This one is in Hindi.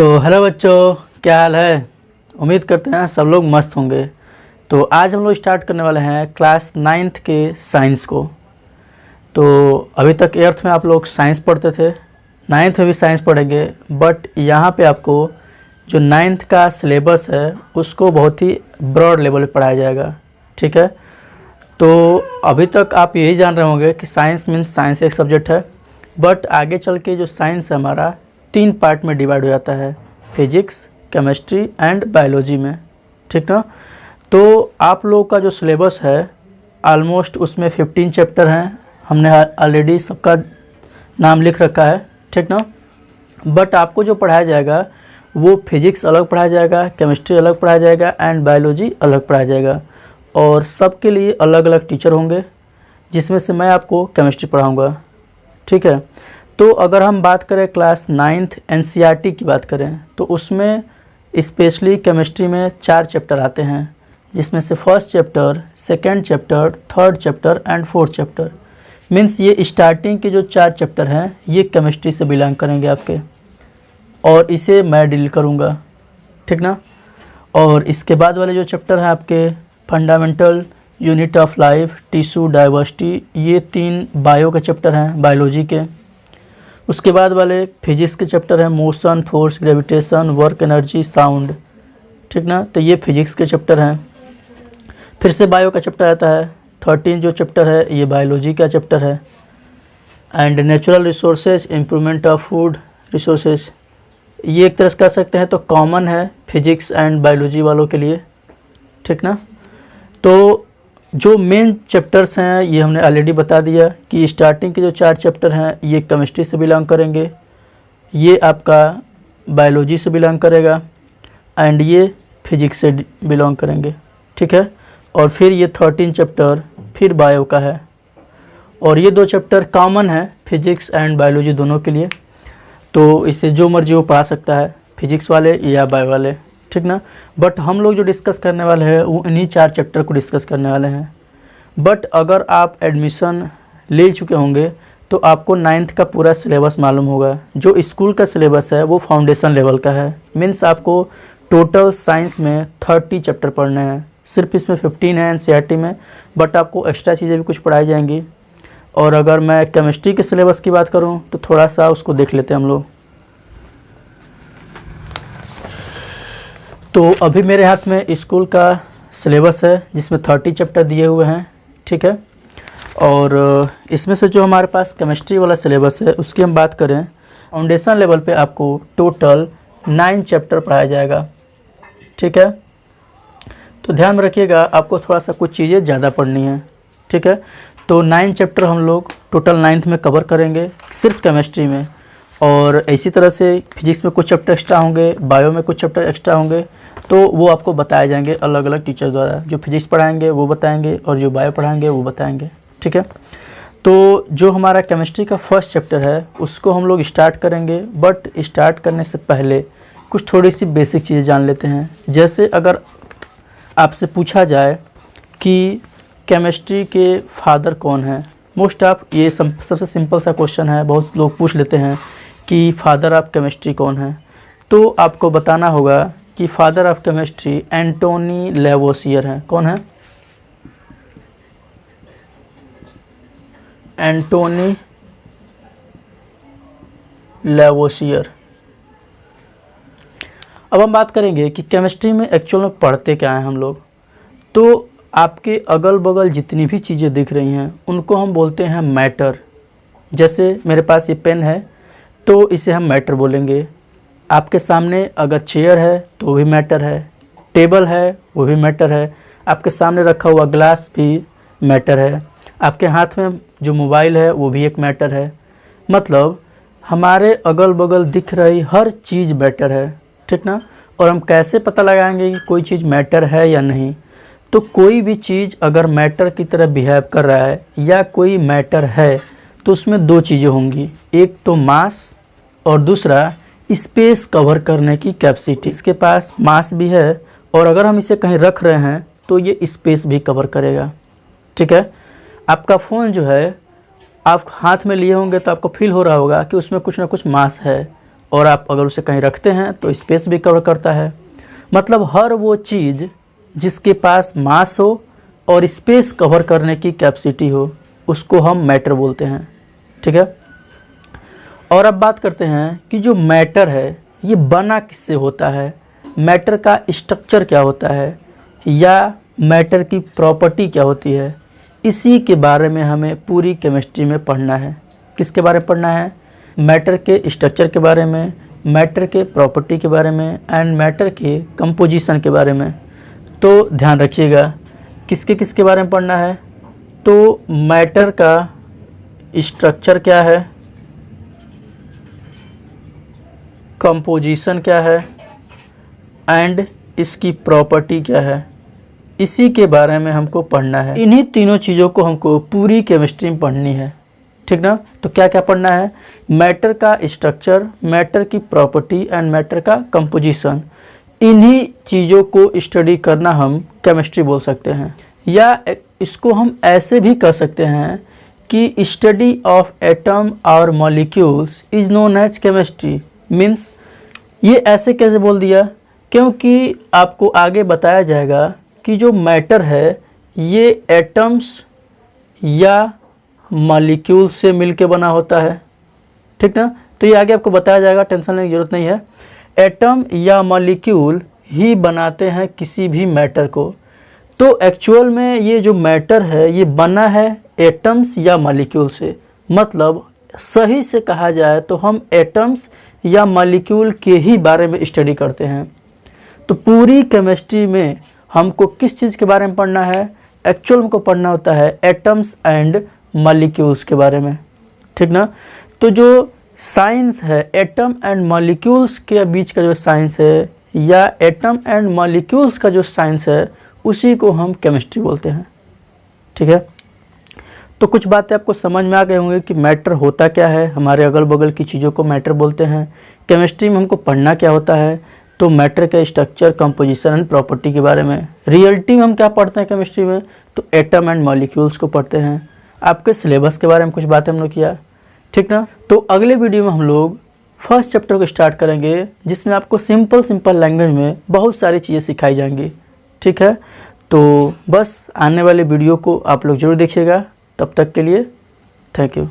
तो हेलो बच्चों, क्या हाल है। उम्मीद करते हैं सब लोग मस्त होंगे। तो आज हम लोग स्टार्ट करने वाले हैं क्लास 9th के साइंस को। तो अभी तक 8th में आप लोग साइंस पढ़ते थे, 9th में भी साइंस पढ़ेंगे, बट यहाँ पे आपको जो 9th का सिलेबस है उसको बहुत ही ब्रॉड लेवल पे पढ़ाया जाएगा। ठीक है, तो अभी तक आप यही जान रहे होंगे कि साइंस मीन्स साइंस एक सब्जेक्ट है, बट आगे चल के जो साइंस है हमारा 3 पार्ट में डिवाइड हो जाता है, फिजिक्स, केमिस्ट्री एंड बायोलॉजी में। ठीक ना। तो आप लोगों का जो सिलेबस है ऑलमोस्ट उसमें 15 चैप्टर हैं, हमने ऑलरेडी सबका नाम लिख रखा है। ठीक ना। बट आपको जो पढ़ाया जाएगा वो फिजिक्स अलग पढ़ाया जाएगा, केमिस्ट्री अलग पढ़ाया जाएगा एंड बायोलॉजी अलग पढ़ाया जाएगा, और सबके लिए अलग अलग टीचर होंगे, जिसमें से मैं आपको केमिस्ट्री पढ़ाऊँगा। ठीक है। तो अगर हम बात करें क्लास 9th NCERT की बात करें तो उसमें स्पेशली केमिस्ट्री में 4 चैप्टर आते हैं, जिसमें से first chapter, second chapter, third chapter and fourth chapter. Means ये स्टार्टिंग के जो 4 चैप्टर हैं ये केमिस्ट्री से बिलोंग करेंगे आपके, और इसे मैं डील करूँगा। ठीक ना। और इसके बाद वाले जो चैप्टर हैं आपके fundamental, unit of life, tissue diversity, ये 3 बायो के चैप्टर हैं, बायोलॉजी के। उसके बाद वाले फिजिक्स के चैप्टर हैं motion, force, gravitation, work, energy, sound. ठीक ना। तो ये फिजिक्स के चैप्टर हैं। फिर से बायो का चैप्टर आता है, 13 जो चैप्टर है ये बायोलॉजी का चैप्टर है। And natural resources, improvement of food resources, ये एक तरह से कह सकते हैं तो कॉमन है फिजिक्स एंड बायोलॉजी वालों के लिए। ठीक ना। तो जो मेन चैप्टर्स हैं ये हमने ऑलरेडी बता दिया कि स्टार्टिंग के जो 4 चैप्टर हैं ये केमिस्ट्री से बिलोंग करेंगे, ये आपका बायोलॉजी से बिलोंग करेगा एंड ये फिजिक्स से बिलोंग करेंगे। ठीक है। और फिर ये 13 चैप्टर फिर बायो का है, और ये 2 चैप्टर कॉमन है फिजिक्स एंड बायोलॉजी दोनों के लिए। तो इसे जो मर्जी वो पढ़ा सकता है, फिजिक्स वाले या बायो वाले। ठीक ना। बट हम लोग जो डिस्कस करने वाले हैं वो इन्हीं 4 चैप्टर को डिस्कस करने वाले हैं। बट अगर आप एडमिशन ले चुके होंगे तो आपको 9th का पूरा सिलेबस मालूम होगा। जो स्कूल का सिलेबस है वो फाउंडेशन लेवल का है, मीन्स आपको टोटल साइंस में 30 चैप्टर पढ़ने हैं। सिर्फ इसमें 15 है NCERT में, बट आपको एक्स्ट्रा चीज़ें भी कुछ पढ़ाई जाएंगी। और अगर मैं केमिस्ट्री के सिलेबस की बात करूँ तो थोड़ा सा उसको देख लेते हैं हम लोग। तो अभी मेरे हाथ में स्कूल का सिलेबस है जिसमें 30 चैप्टर दिए हुए हैं। ठीक है। और इसमें से जो हमारे पास केमिस्ट्री वाला सिलेबस है उसकी हम बात करें, फाउंडेशन लेवल पे आपको टोटल 9 चैप्टर पढ़ाया जाएगा। ठीक है। तो ध्यान में रखिएगा, आपको थोड़ा सा कुछ चीज़ें ज़्यादा पढ़नी है। ठीक है। तो 9 चैप्टर हम लोग टोटल 9th में कवर करेंगे सिर्फ केमिस्ट्री में, और इसी तरह से फिजिक्स में कुछ चैप्टर एक्स्ट्रा होंगे, बायो में कुछ चैप्टर एक्स्ट्रा होंगे। तो वो आपको बताए जाएंगे अलग अलग टीचर द्वारा, जो फिजिक्स पढ़ाएंगे वो बताएंगे और जो बायो पढ़ाएंगे वो बताएंगे। ठीक है। तो जो हमारा केमिस्ट्री का फर्स्ट चैप्टर है उसको हम लोग स्टार्ट करेंगे, बट स्टार्ट करने से पहले कुछ थोड़ी सी बेसिक चीज़ें जान लेते हैं। जैसे अगर आपसे पूछा जाए कि केमिस्ट्री के फादर कौन है, मोस्ट ऑफ ये सबसे सिंपल सा क्वेश्चन है, बहुत लोग पूछ लेते हैं कि फादर ऑफ केमिस्ट्री कौन है। तो आपको बताना होगा कि father of chemistry Antony Lavoisier हैं। कौन है? एंटोनी लेवोसियर। अब हम बात करेंगे कि केमिस्ट्री में एक्चुअल में पढ़ते क्या हैं हम लोग। तो आपके अगल बगल जितनी भी चीज़ें दिख रही हैं उनको हम बोलते हैं मैटर। जैसे मेरे पास ये पेन है तो इसे हम मैटर बोलेंगे। आपके सामने अगर चेयर है तो वो भी मैटर है, टेबल है वो भी मैटर है, आपके सामने रखा हुआ ग्लास भी मैटर है, आपके हाथ में जो मोबाइल है वो भी एक मैटर है। मतलब हमारे अगल बगल दिख रही हर चीज़ मैटर है। ठीक ना। और हम कैसे पता लगाएंगे कि कोई चीज़ मैटर है या नहीं? तो कोई भी चीज़ अगर मैटर की तरह बिहेव कर रहा है या कोई मैटर है तो उसमें 2 चीज़ें होंगी, एक तो मास और दूसरा स्पेस कवर करने की कैपेसिटी। इसके पास मास भी है और अगर हम इसे कहीं रख रहे हैं तो ये स्पेस भी कवर करेगा। ठीक है। आपका फ़ोन जो है आप हाथ में लिए होंगे तो आपको फील हो रहा होगा कि उसमें कुछ ना कुछ मास है, और आप अगर उसे कहीं रखते हैं तो स्पेस भी कवर करता है। मतलब हर वो चीज़ जिसके पास मास हो और स्पेस कवर करने की कैपेसिटी हो उसको हम मैटर बोलते हैं। ठीक है। और अब बात करते हैं कि जो मैटर है ये बना किससे होता है, मैटर का स्ट्रक्चर क्या होता है या मैटर की प्रॉपर्टी क्या होती है, इसी के बारे में हमें पूरी केमिस्ट्री में पढ़ना है। किसके बारे में पढ़ना है? मैटर के स्ट्रक्चर के बारे में, मैटर के प्रॉपर्टी के बारे में एंड मैटर के कंपोजिशन के बारे में। तो ध्यान रखिएगा किसके किसके बारे में पढ़ना है। तो मैटर का स्ट्रक्चर क्या है, कंपोजिशन क्या है एंड इसकी प्रॉपर्टी क्या है, इसी के बारे में हमको पढ़ना है। इन्हीं तीनों चीज़ों को हमको पूरी केमिस्ट्री में पढ़नी है। ठीक ना। तो क्या क्या पढ़ना है? मैटर का स्ट्रक्चर, मैटर की प्रॉपर्टी एंड मैटर का कंपोजिशन। इन्हीं चीज़ों को स्टडी करना हम केमिस्ट्री बोल सकते हैं। या इसको हम ऐसे भी कह सकते हैं कि स्टडी ऑफ एटम और molecules is known as chemistry. Means ये ऐसे कैसे बोल दिया? क्योंकि आपको आगे बताया जाएगा कि जो मैटर है ये एटम्स या मॉलिक्यूल से मिलके बना होता है। ठीक ना। तो ये आगे आपको बताया जाएगा, टेंशन लेने की ज़रूरत नहीं है। एटम या मॉलिक्यूल ही बनाते हैं किसी भी मैटर को। तो एक्चुअल में ये जो मैटर है ये बना है एटम्स या मॉलिक्यूल से। मतलब सही से कहा जाए तो हम एटम्स या मॉलिक्यूल के ही बारे में स्टडी करते हैं। तो पूरी केमिस्ट्री में हमको किस चीज़ के बारे में पढ़ना है? एक्चुअल में को पढ़ना होता है एटम्स एंड मॉलिक्यूल्स के बारे में। ठीक ना। तो जो साइंस है एटम एंड मॉलिक्यूल्स के बीच का जो साइंस है या एटम एंड मॉलिक्यूल्स का जो साइंस है उसी को हम केमिस्ट्री बोलते हैं। ठीक है। तो कुछ बातें आपको समझ में आ गए होंगे कि मैटर होता क्या है, हमारे अगल बगल की चीज़ों को मैटर बोलते हैं। केमिस्ट्री में हमको पढ़ना क्या होता है? तो मैटर के स्ट्रक्चर, कंपोजिशन एंड प्रॉपर्टी के बारे में। रियलिटी में हम क्या पढ़ते हैं केमिस्ट्री में? तो एटम एंड मॉलिक्यूल्स को पढ़ते हैं। आपके सिलेबस के बारे में कुछ बातें हम लोग किया। ठीक ना। तो अगले वीडियो में हम लोग फर्स्ट चैप्टर को स्टार्ट करेंगे जिसमें आपको सिंपल लैंग्वेज में बहुत सारी चीज़ें सिखाई जाएंगी। ठीक है। तो बस आने वाले वीडियो को आप लोग जरूर देखिएगा। तब तक के लिए थैंक यू।